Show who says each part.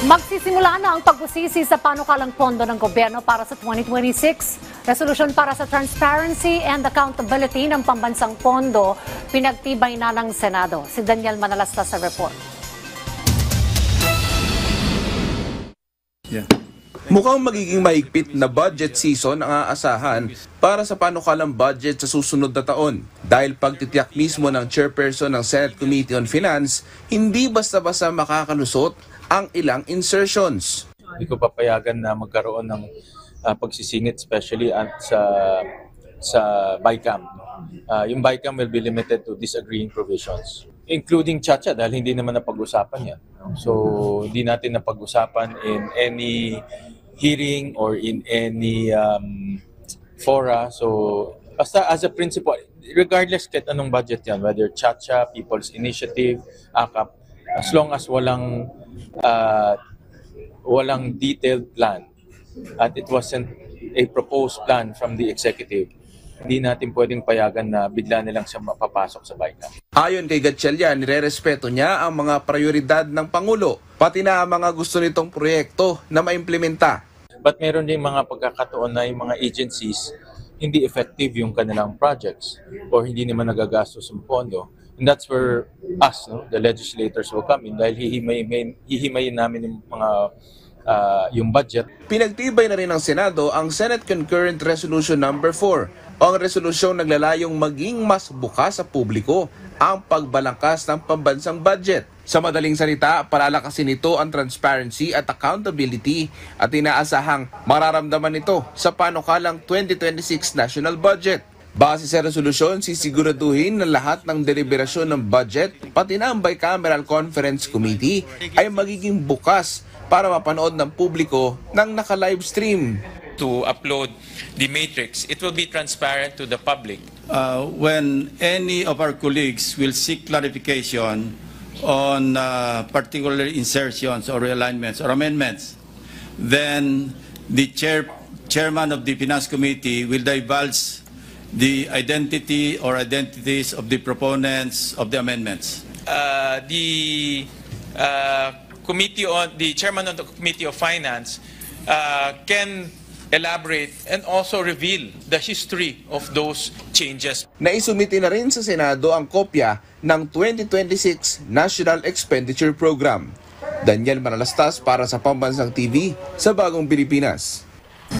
Speaker 1: Magsisimula na ang pagbusisi sa panukalang pondo ng gobyerno para sa 2026. Resolusyon para sa transparency and accountability ng pambansang pondo, pinagtibay na ng Senado. Si Daniel Manalastas sa report.
Speaker 2: Mukhang magiging mahigpit na budget season ang aasahan para sa panukalang budget sa susunod na taon. Dahil pagtitiyak mismo ng chairperson ng Senate Committee on Finance, hindi basta-basta makakalusot ang ilang insertions.
Speaker 3: Hindi ko papayagan na magkaroon ng pagsisingit, especially at sa BICAM. Yung BICAM will be limited to disagreeing provisions, including Chacha, dahil hindi naman napag-usapan yan. So, hindi natin napag-usapan in any hearing or in any fora. So, basta as a principle, regardless kahit anong budget yan, whether Chacha, People's Initiative, AKAP, as long as walang detailed plan at it wasn't a proposed plan from the executive, hindi natin pwedeng payagan na bigla nilang siya mapapasok sa BICAM.
Speaker 2: Ayon kay Gatchalian, nire-respeto niya ang mga prioridad ng Pangulo, pati na ang mga gusto nitong proyekto na maimplementa.
Speaker 3: But meron din mga pagkakataon na yung mga agencies hindi effective yung kanilang projects or hindi naman nagagastos ng pondo. And that's where us, the legislators will come in dahil hihimayin namin yung mga yung budget.
Speaker 2: Pinagtibay na rin ng Senado ang Senate Concurrent Resolution No. 4 o ang resolusyong naglalayong maging mas bukas sa publiko ang pagbalangkas ng pambansang budget. Sa madaling salita, palalakasin nito ang transparency at accountability at inaasahang mararamdaman ito sa panukalang 2026 national budget. Base sa resolusyon, sisiguraduhin na lahat ng deliberasyon ng budget, pati na ang Bicameral Conference Committee, ay magiging bukas para mapanood ng publiko ng naka-livestream.
Speaker 4: To upload the matrix, it will be transparent to the public.
Speaker 5: When any of our colleagues will seek clarification on particular insertions or realignments or amendments, then the chairman of the Finance Committee will divulge the identity or identities of the proponents of the amendments.
Speaker 4: The chairman of the Committee of Finance can elaborate and also reveal the history of those changes.
Speaker 2: Naisumiti na rin sa Senado ang kopya ng 2026 National Expenditure Program. Daniel Manalastas para sa Pambansang TV sa Bagong Pilipinas.